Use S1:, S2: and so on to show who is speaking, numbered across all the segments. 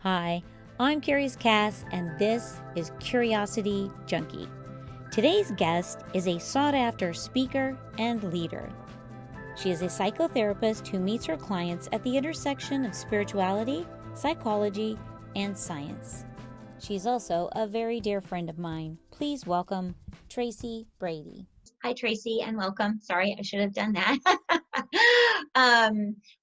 S1: Hi, I'm Curious Cass, and this is Curiosity Junkie. Today's guest is a sought-after speaker and leader. She is a psychotherapist who meets her clients at the intersection of spirituality, psychology, and science. She's also a very dear friend of mine. Please welcome Tracy Brady.
S2: Hi, Tracy, and welcome. Sorry, I should have done that.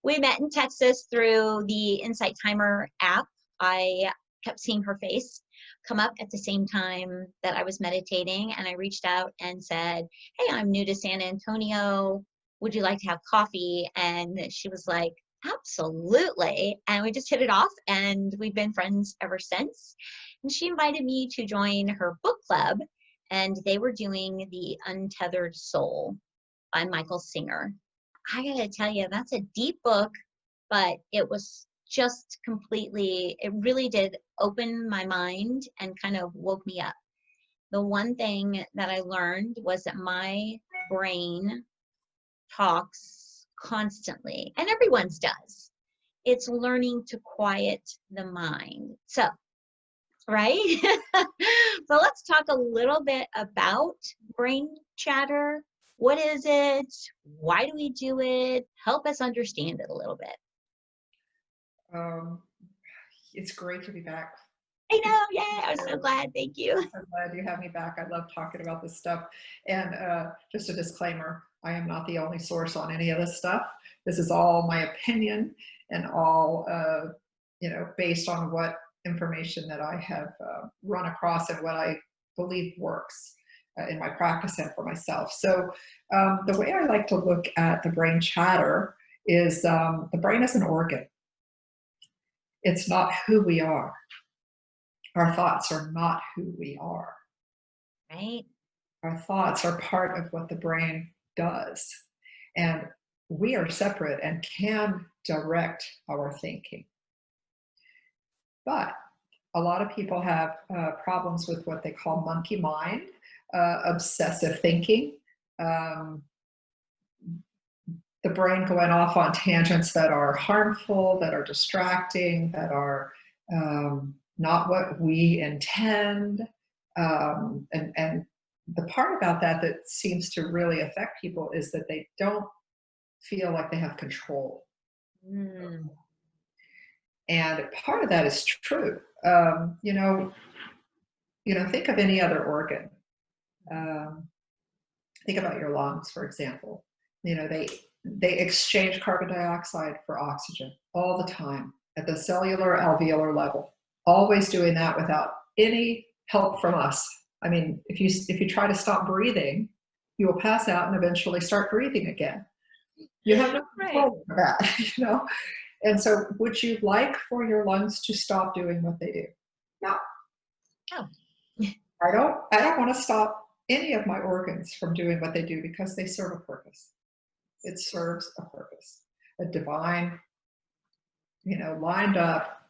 S2: We met in Texas through the Insight Timer app. I kept seeing her face come up at the same time that I was meditating, and I reached out and said, "Hey, I'm new to San Antonio. Would you like to have coffee?" And she was like, "Absolutely." And we just hit it off, and we've been friends ever since. And she invited me to join her book club, and they were doing The Untethered Soul by Michael Singer. I gotta tell you, that's a deep book, but it was just completely, it really did open my mind and kind of woke me up. The one thing that I learned was that my brain talks constantly, and everyone's does. It's learning to quiet the mind. So, right? So let's talk a little bit about brain chatter. What is it? Why do we do it? Help us understand it a little bit.
S3: Um, it's great to be back.
S2: I know, yay, I'm so glad. Thank you.
S3: I'm so glad you have me back. I love talking about this stuff. And just a disclaimer, I am not the only source on any of this stuff. This is all my opinion and all, based on what information that I have run across and what I believe works in my practice and for myself. So the way I like to look at the brain chatter is the brain is an organ. It's not who we are. Our thoughts are not who we are.
S2: Right?
S3: Our thoughts are part of what the brain does. And we are separate and can direct our thinking. But a lot of people have problems with what they call monkey mind, obsessive thinking, the brain going off on tangents that are harmful, that are distracting, that are not what we intend. And the part about that seems to really affect people is that they don't feel like they have control.
S2: Mm.
S3: And part of that is true. Think of any other organ. Think about your lungs, for example. They exchange carbon dioxide for oxygen all the time at the cellular alveolar level, always doing that without any help from us. I mean, if you try to stop breathing, you will pass out and eventually start breathing again. You have no control over that, And so would you like for your lungs to stop doing what they do? No.
S2: Oh.
S3: I don't want to stop any of my organs from doing what they do because they serve a purpose. It serves a purpose, a divine, lined up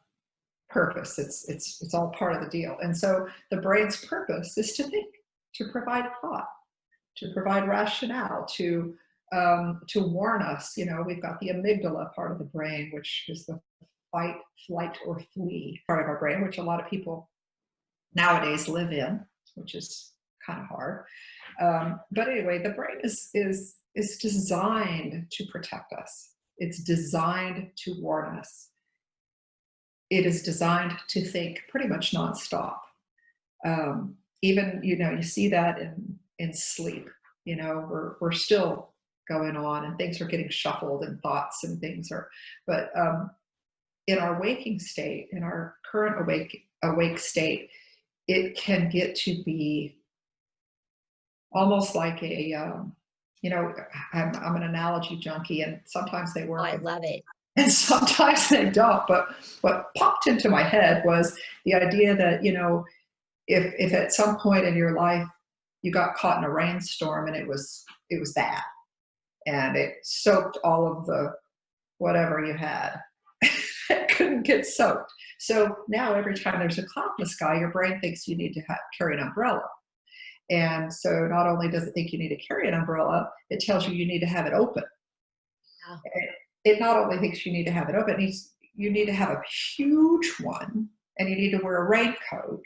S3: purpose. It's all part of the deal. And so the brain's purpose is to think, to provide thought, to provide rationale, to warn us. We've got the amygdala part of the brain, which is the fight, flight, or flee part of our brain, which a lot of people nowadays live in, which is kind of hard. But anyway, the brain is designed to protect us. It's designed to warn us. It is designed to think pretty much nonstop. Even, you see that in sleep. We're still going on and things are getting shuffled and thoughts and things are, but in our waking state, in our current awake state, it can get to be almost like I'm an analogy junkie, and sometimes they work.
S2: Oh, I love it.
S3: And sometimes they don't. But what popped into my head was the idea that, if at some point in your life you got caught in a rainstorm and it was bad and it soaked all of the whatever you had, it couldn't get soaked. So now every time there's a cloud in the sky, your brain thinks you need to carry an umbrella. And so not only does it think you need to carry an umbrella, it tells you need to have it open.
S2: Wow.
S3: It not only thinks you need to have it open, you need to have a huge one, and you need to wear a raincoat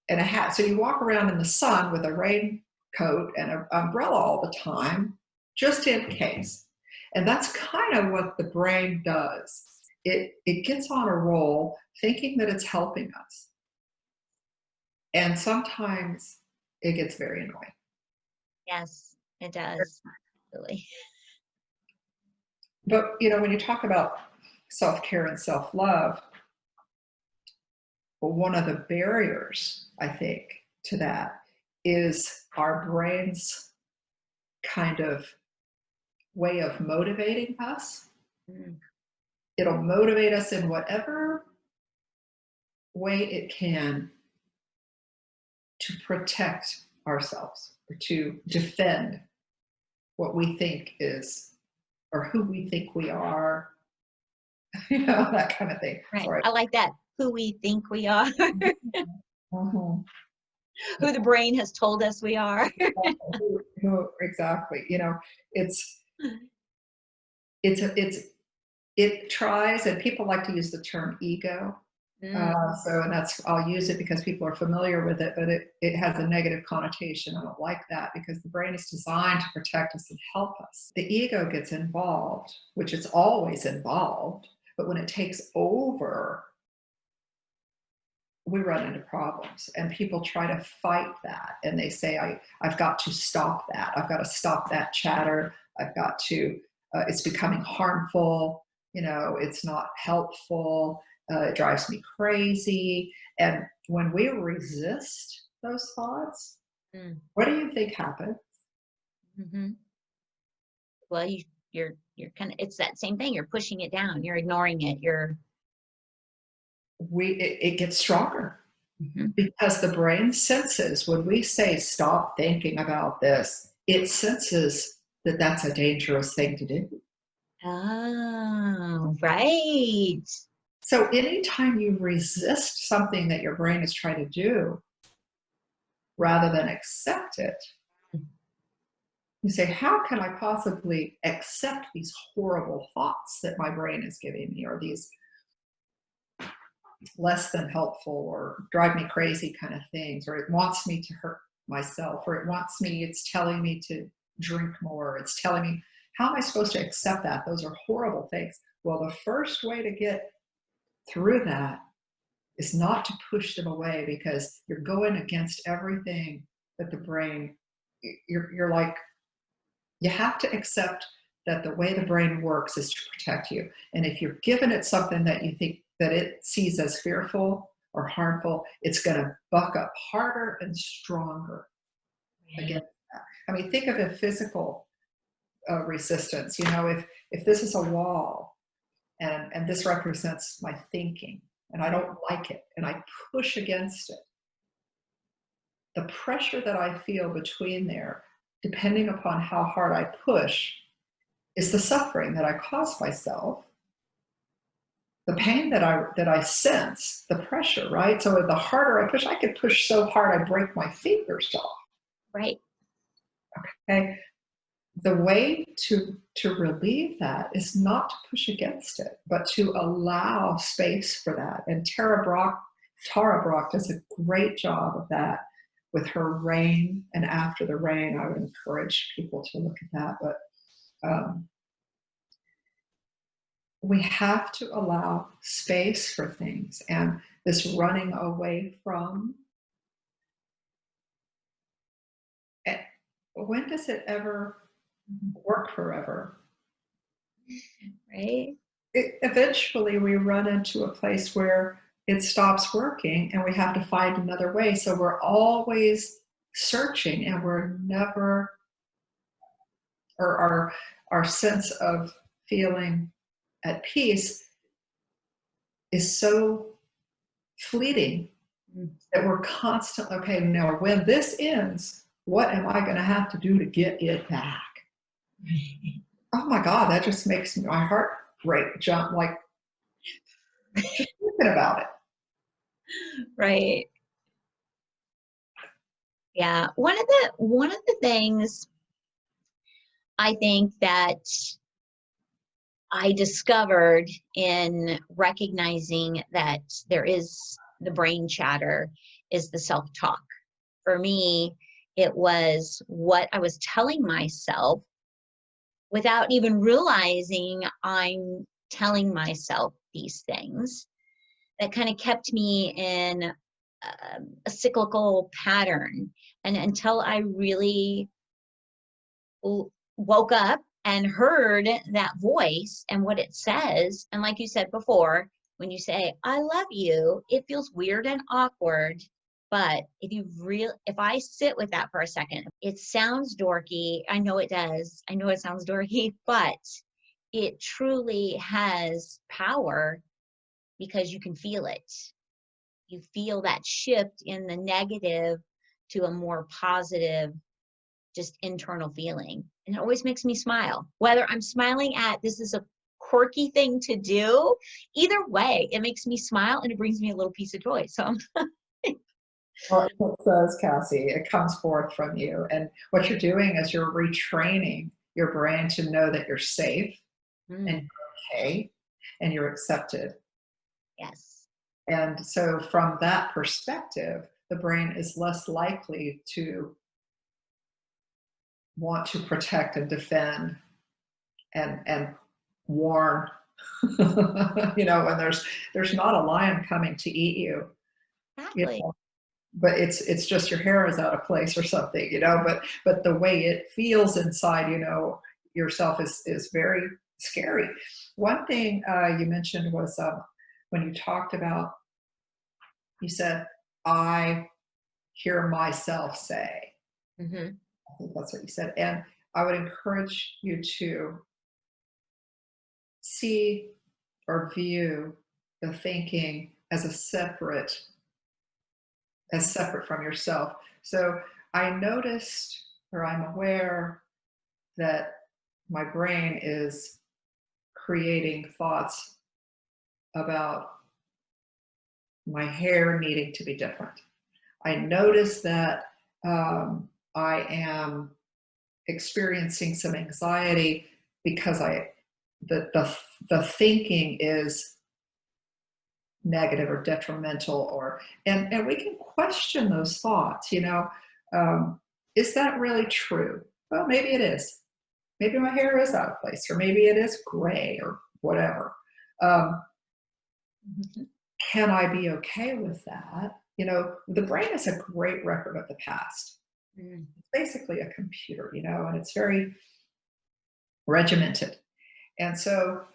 S3: and a hat. So you walk around in the sun with a raincoat and an umbrella all the time, just in case. And that's kind of what the brain does. It gets on a roll thinking that it's helping us. And sometimes it gets very annoying.
S2: Yes, it does. Absolutely.
S3: But, when you talk about self-care and self-love, well, one of the barriers, I think, to that is our brain's kind of way of motivating us.
S2: Mm.
S3: It'll motivate us in whatever way it can to protect ourselves or to defend what we think is or who we think we are, that kind of thing.
S2: Right.
S3: Sorry.
S2: I like that. Who we think we are,
S3: Mhm.
S2: who the brain has told us we are.
S3: Exactly. It tries, and people like to use the term ego.
S2: Mm,
S3: And I'll use it because people are familiar with it, but it has a negative connotation. I don't like that because the brain is designed to protect us and help us. The ego gets involved, which it's always involved, but when it takes over, we run into problems, and people try to fight that. And they say, I've got to stop that. I've got to stop that chatter. I've got to, it's becoming harmful. It's not helpful. It drives me crazy. And when we resist those thoughts,
S2: mm,
S3: what do you think happens?
S2: hmm Well, you're kind of, it's that same thing. You're pushing it down. You're ignoring it.
S3: It gets stronger
S2: Mhm.
S3: because the brain senses when we say stop thinking about this, it senses that that's a dangerous thing to do.
S2: Oh, right.
S3: So anytime you resist something that your brain is trying to do, rather than accept it, you say, how can I possibly accept these horrible thoughts that my brain is giving me, or these less than helpful or drive me crazy kind of things, or it wants me to hurt myself, or it's telling me to drink more, it's telling me, how am I supposed to accept that? Those are horrible things. Well, the first way to get through that is not to push them away, because you're going against everything that the brain, you're like, you have to accept that the way the brain works is to protect you. And if you're given it something that you think that it sees as fearful or harmful, it's going to buck up harder and stronger against that. I mean, think of a physical resistance. If this is a wall, and this represents my thinking, and I don't like it, and I push against it, the pressure that I feel between there, depending upon how hard I push, is the suffering that I cause myself, the pain that I sense, the pressure, right? So the harder I push, I could push so hard I break my fingers off.
S2: Right.
S3: Okay. The way to relieve that is not to push against it, but to allow space for that. And Tara Brach does a great job of that with her rain and after the rain. I would encourage people to look at that. But we have to allow space for things, and this running away from. When does it ever work forever?
S2: Right.
S3: Eventually, we run into a place where it stops working, and we have to find another way. So we're always searching, and we're never, or our sense of feeling at peace is so fleeting
S2: Mm.
S3: that we're constantly, okay, now when this ends, what am I going to have to do to get it back? Oh my God, that just makes my heart rate jump, like just thinking about it.
S2: Right. Yeah. One of the things I think that I discovered in recognizing that there is the brain chatter is the self-talk. For me, it was what I was telling myself without even realizing I'm telling myself these things that kind of kept me in a cyclical pattern. And until I really woke up and heard that voice and what it says, and like you said before, when you say, I love you, it feels weird and awkward. But if I sit with that for a second, it sounds dorky. I know it does. I know it sounds dorky, but it truly has power because you can feel it. You feel that shift in the negative to a more positive, just internal feeling. And it always makes me smile. Whether I'm smiling at this is a quirky thing to do, either way, it makes me smile and it brings me a little piece of joy. So
S3: Well, it says, Cassie, it comes forth from you. And what you're doing is you're retraining your brain to know that you're safe and
S2: mm,
S3: you're okay and you're accepted.
S2: yes.
S3: And so from that perspective, the brain is less likely to want to protect and defend and warn. When there's not a lion coming to eat you, you
S2: Exactly.
S3: know, but it's just your hair is out of place or something, but the way it feels inside, yourself is very scary. One thing you mentioned was when you talked about, you said, I hear myself say.
S2: Hmm.
S3: I think that's what you said. And I would encourage you to see or view the thinking as separate from yourself. So I noticed, or I'm aware, that my brain is creating thoughts about my hair needing to be different. I notice that I am experiencing some anxiety because the thinking is negative or detrimental, and we can question those thoughts. Is that really true? Well, maybe it is. Maybe my hair is out of place, or maybe it is gray, or whatever. Um,
S2: Hmm.
S3: can I be okay with that? The brain is a great record of the past.
S2: Mm.
S3: It's basically a computer, and it's very regimented. And so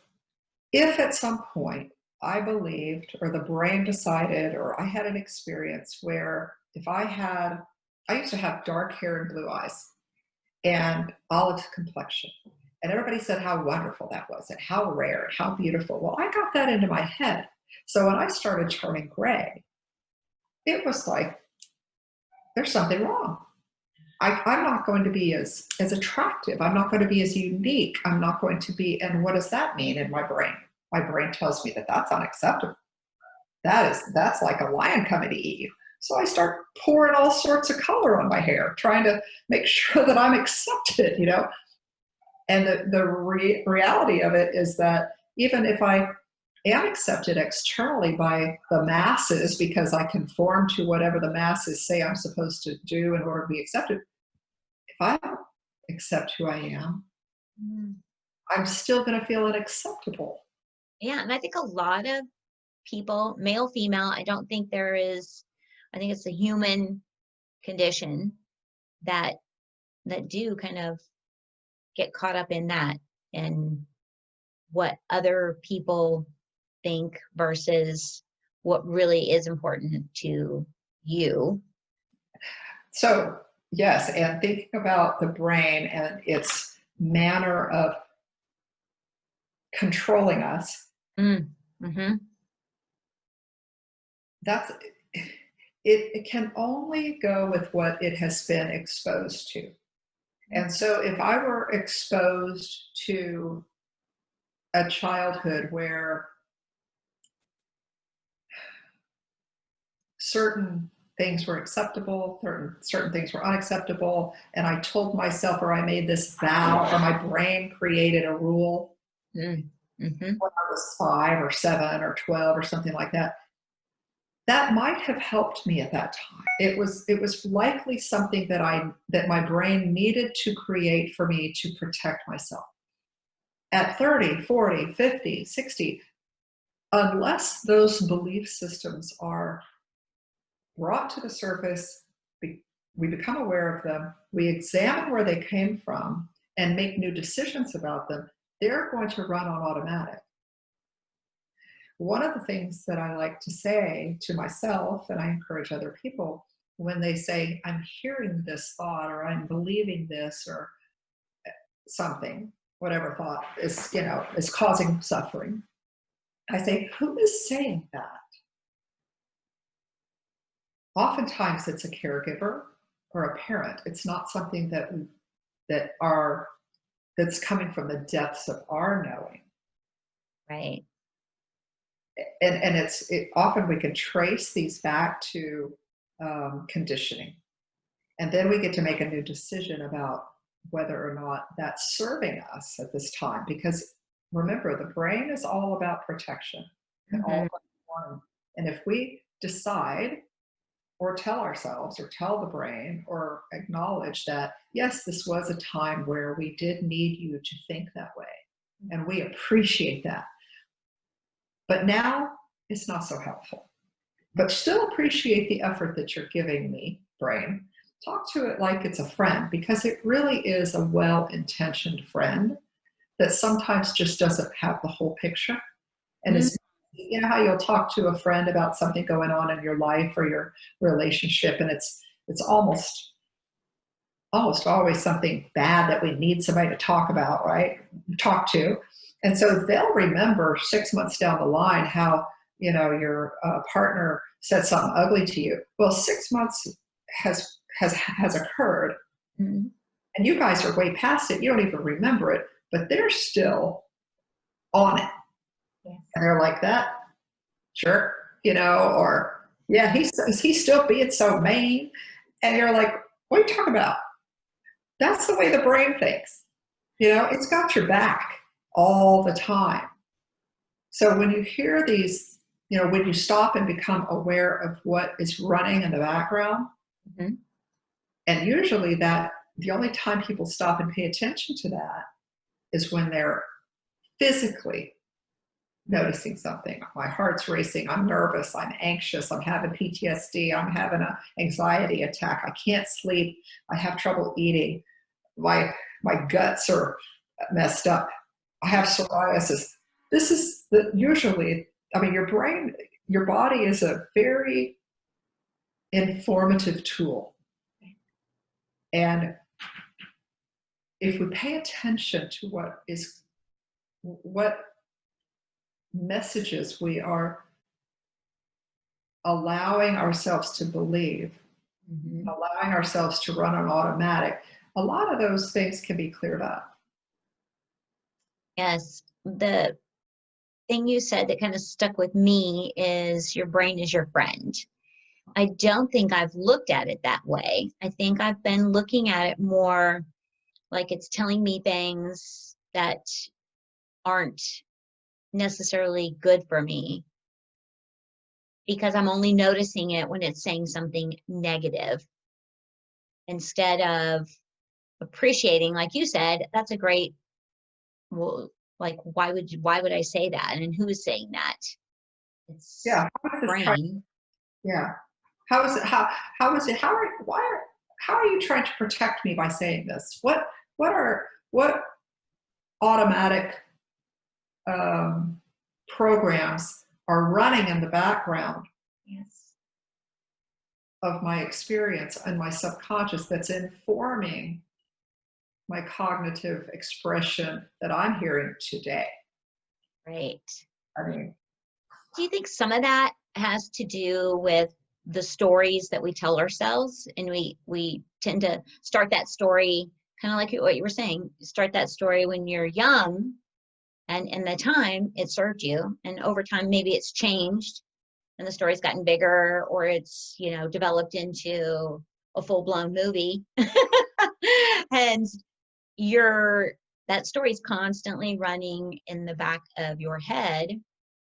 S3: if at some point I believed, or the brain decided, or I had an experience where I used to have dark hair and blue eyes and olive complexion. And everybody said how wonderful that was and how rare and how beautiful. Well, I got that into my head. So when I started turning gray, it was like, there's something wrong. I'm not going to be as attractive. I'm not going to be as unique. I'm not going to be. And what does that mean in my brain? My brain tells me that that's unacceptable. That's like a lion coming to eat you. So I start pouring all sorts of color on my hair, trying to make sure that I'm accepted. And the reality of it is that even if I am accepted externally by the masses because I conform to whatever the masses say I'm supposed to do in order to be accepted, if I don't accept who I am,
S2: Mm.
S3: I'm still going to feel unacceptable.
S2: Yeah, and I think a lot of people, male, female, I think it's a human condition that do kind of get caught up in that and what other people think versus what really is important to you.
S3: So, yes, and thinking about the brain and its manner of controlling us,
S2: Mm. Hmm.
S3: that's it can only go with what it has been exposed to. And so if I were exposed to a childhood where certain things were acceptable, certain things were unacceptable, and I told myself, or I made this vow, or my brain created a rule,
S2: Mm. Mm-hmm.
S3: when I was 5 or 7 or 12 or something like that, that might have helped me at that time. It was likely something that my brain needed to create for me to protect myself. At 30, 40, 50, 60, unless those belief systems are brought to the surface, we become aware of them, we examine where they came from, and make new decisions about them, they're going to run on automatic. One of the things that I like to say to myself, and I encourage other people, when they say, I'm hearing this thought, or I'm believing this, or something, whatever thought is causing suffering, I say, who is saying that? Oftentimes it's a caregiver or a parent. It's not something that's coming from the depths of our knowing.
S2: Right.
S3: And often we can trace these back to conditioning, and then we get to make a new decision about whether or not that's serving us at this time. Because remember, the brain is all about protection and all
S2: Mm-hmm.
S3: one. And if we decide or tell ourselves or tell the brain or acknowledge that, yes, this was a time where we did need you to think that way, and we appreciate that. But now it's not so helpful. But still appreciate the effort that you're giving me, brain. Talk to it like it's a friend, because it really is a well-intentioned friend that sometimes just doesn't have the whole picture. And
S2: Mm-hmm.
S3: it's, you know how you'll talk to a friend about something going on in your life or your relationship, and it's almost always something bad that we need somebody to talk about, right? Talk to. And so they'll remember 6 months down the line how, your partner said something ugly to you. Well, 6 months has occurred,
S2: Mm-hmm.
S3: and you guys are way past it. You don't even remember it, but they're still on it.
S2: Yes.
S3: And they're like, that jerk, or yeah, he's still being so mean. And you're like, what are you talking about? That's the way the brain thinks. It's got your back all the time. So when you hear these, when you stop and become aware of what is running in the background,
S2: Mm-hmm.
S3: and usually the only time people stop and pay attention to that is when they're physically noticing something. My heart's racing, I'm nervous, I'm anxious, I'm having PTSD, I'm having an anxiety attack, I can't sleep, I have trouble eating, my guts are messed up, I have psoriasis. This is usually, your body is a very informative tool. And if we pay attention to what messages we are allowing ourselves to believe,
S2: Mm-hmm.
S3: allowing ourselves to run on automatic, a lot of those things can be cleared up.
S2: Yes. The thing you said that kind of stuck with me is your brain is your friend. I don't think I've looked at it that way. I think I've been looking at it more like it's telling me things that aren't necessarily good for me, because I'm only noticing it when it's saying something negative, instead of appreciating, like you said, that's a great, well, like, why would I say that? And who is saying that? It's
S3: Yeah.
S2: brain.
S3: Yeah. How is it? How is it? How are you trying to protect me by saying this? What automatic programs are running in the background
S2: Yes.
S3: of my experience and my subconscious that's informing my cognitive expression that I'm hearing today?
S2: Right.
S3: I mean,
S2: Do you think some of that has to do with the stories that we tell ourselves, and we tend to start that story kind of like what you were saying, start that story when you're young, and in the time it served you, and over time maybe it's changed and the story's gotten bigger, or it's developed into a full-blown movie and you're that story's constantly running in the back of your head.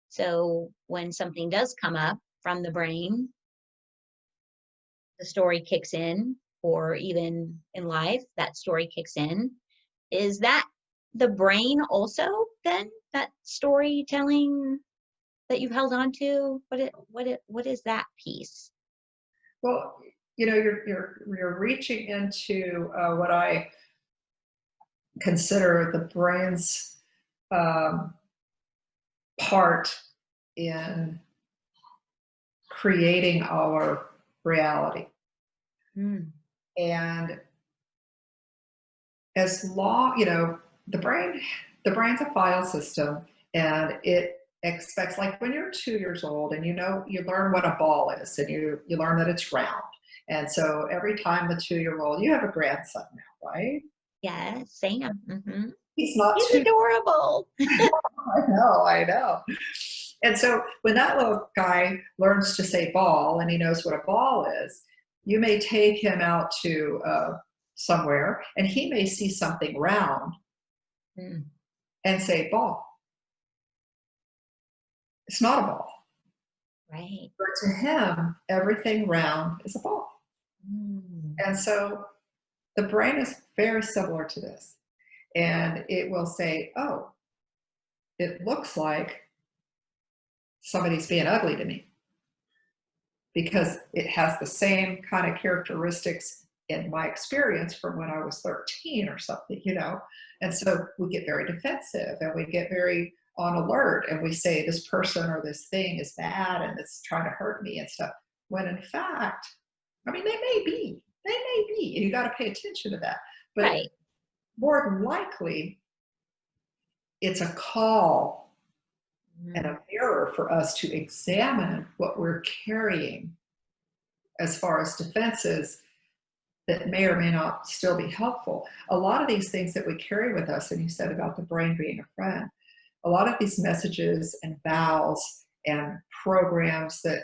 S2: So when something does come up from the brain, the story kicks in, or even in life, that story kicks in. Is that the brain also then, that storytelling that you've held on to? What is that piece?
S3: Well, you're reaching into what I consider the brain's um, part in creating our reality.
S2: Mm.
S3: And as long, the brain's a file system, and it expects, like when you're 2 years old and you learn what a ball is, and you learn that it's round. And so every time the 2-year-old, you have a grandson now, right?
S2: Yes, Sam. Mm-hmm.
S3: He's not
S2: He's
S3: too.
S2: adorable.
S3: I know. And so when that little guy learns to say ball and he knows what a ball is, you may take him out to somewhere and he may see something round
S2: Mm.
S3: and say ball. It's not a ball.
S2: Right.
S3: But to him, everything round is a ball.
S2: Mm.
S3: And so the brain is very similar to this. And it will say, oh, it looks like somebody's being ugly to me, because it has the same kind of characteristics in my experience from when I was 13 or something, And so we get very defensive and we get very on alert, and we say this person or this thing is bad and it's trying to hurt me and stuff. When in fact, I mean, they may be, and you got to pay attention to that. But
S2: Right.
S3: more than likely, it's a call and a mirror for us to examine what we're carrying as far as defenses that may or may not still be helpful. A lot of these things that we carry with us, and you said about the brain being a friend, a lot of these messages and vows and programs that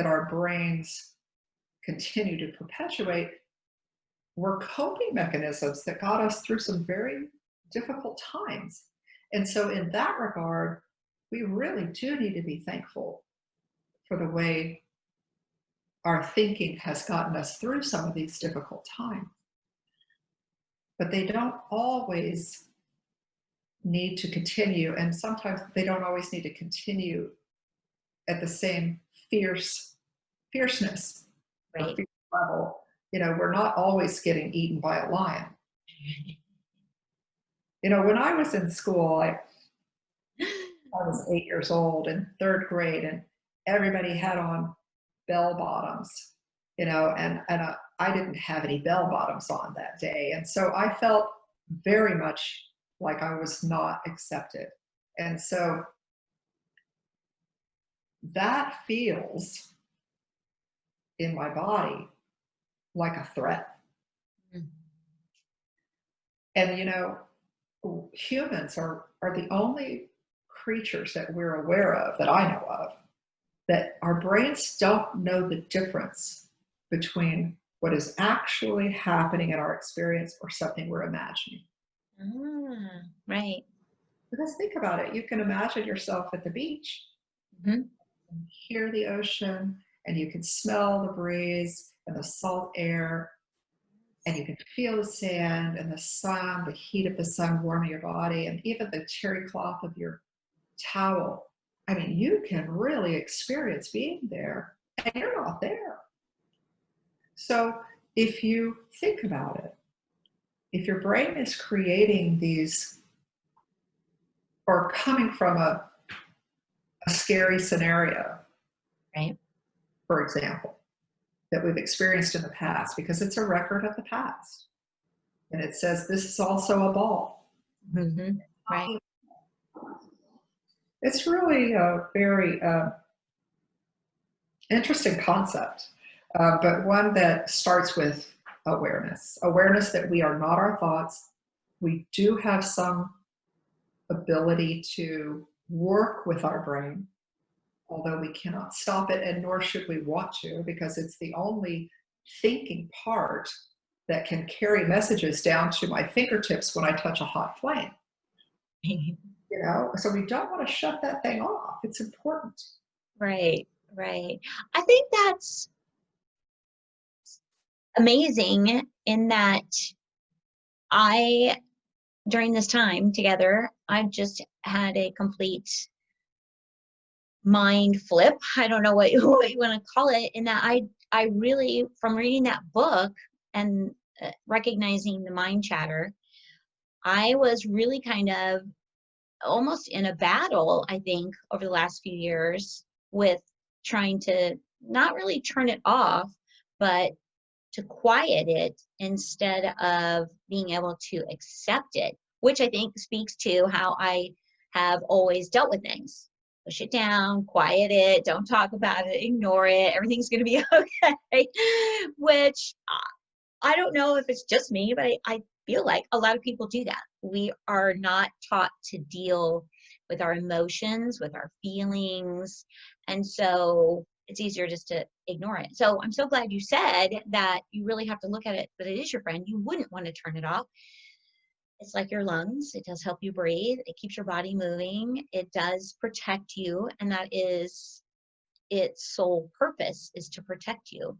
S3: our brains continue to perpetuate were coping mechanisms that got us through some very difficult times. And so in that regard, we really do need to be thankful for the way our thinking has gotten us through some of these difficult times. But they don't always need to continue, and sometimes they don't always need to continue at the same fierceness or
S2: Right.
S3: fierce level. We're not always getting eaten by a lion. When I was in school, I was 8 years old in third grade, and everybody had on bell bottoms, and I didn't have any bell bottoms on that day. And so I felt very much like I was not accepted. And so that feels in my body like a threat.
S2: Mm.
S3: And, humans are the only creatures that we're aware of, that I know of, that our brains don't know the difference between what is actually happening in our experience or something we're imagining.
S2: Right.
S3: Because think about it, you can imagine yourself at the beach,
S2: Mm-hmm.
S3: and hear the ocean, and you can smell the breeze and the salt air, and you can feel the sand and the sun, the heat of the sun warming your body, and even the terry cloth of your towel. I mean, you can really experience being there, and you're not there. So if you think about it, if your brain is creating these, or coming from a scary scenario,
S2: Right.
S3: for example, that we've experienced in the past, because it's a record of the past, and it says this is also a ball.
S2: Mm-hmm. Right.
S3: It's really a very interesting concept, but one that starts with awareness that we are not our thoughts. We do have some ability to work with our brain, although we cannot stop it, and nor should we want to, because it's the only thinking part that can carry messages down to my fingertips when I touch a hot flame. So we don't want to shut that thing off. It's important.
S2: Right, right. I think that's amazing in that during this time together, I just had a complete mind flip. I don't know what you want to call it, in that I really, from reading that book and recognizing the mind chatter, I was really kind of almost in a battle, I think, over the last few years with trying to not really turn it off, but to quiet it instead of being able to accept it, which I think speaks to how I have always dealt with things. Push it down, quiet it, don't talk about it, ignore it, everything's going to be okay, which I don't know if it's just me, but I feel like a lot of people do that. We are not taught to deal with our emotions, with our feelings. And so it's easier just to ignore it. So I'm so glad you said that you really have to look at it, but it is your friend. You wouldn't want to turn it off. It's like your lungs. It does help you breathe. It keeps your body moving. It does protect you. And that is its sole purpose, is to protect you.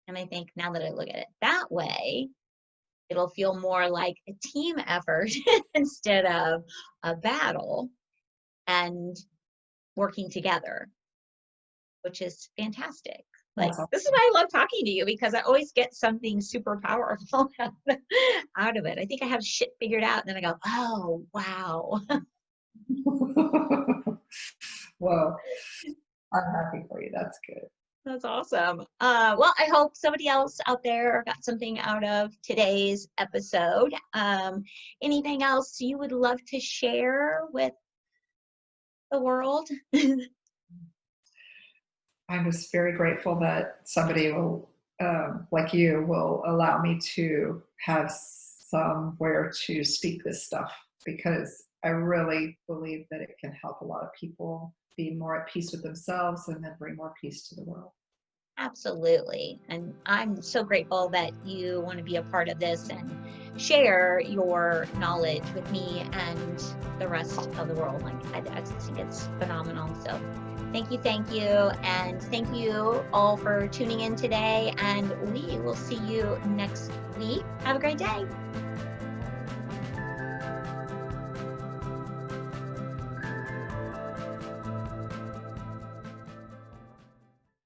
S2: And I think now that I look at it that way, it'll feel more like a team effort instead of a battle, and working together, which is fantastic. Like,
S3: That's awesome.
S2: this is why I love talking to you, because I always get something super powerful out of it. I think I have shit figured out, and then I go, oh, wow.
S3: Well, I'm happy for you. That's good.
S2: That's awesome. Well, I hope somebody else out there got something out of today's episode. Anything else you would love to share with the world?
S3: I'm just very grateful that somebody will, like you, will allow me to have somewhere to speak this stuff, because I really believe that it can help a lot of people be more at peace with themselves and then bring more peace to the world.
S2: Absolutely. And I'm so grateful that you want to be a part of this and share your knowledge with me and the rest of the world. Like, I just think it's phenomenal. So thank you. And thank you all for tuning in today. And we will see you next week. Have a great day.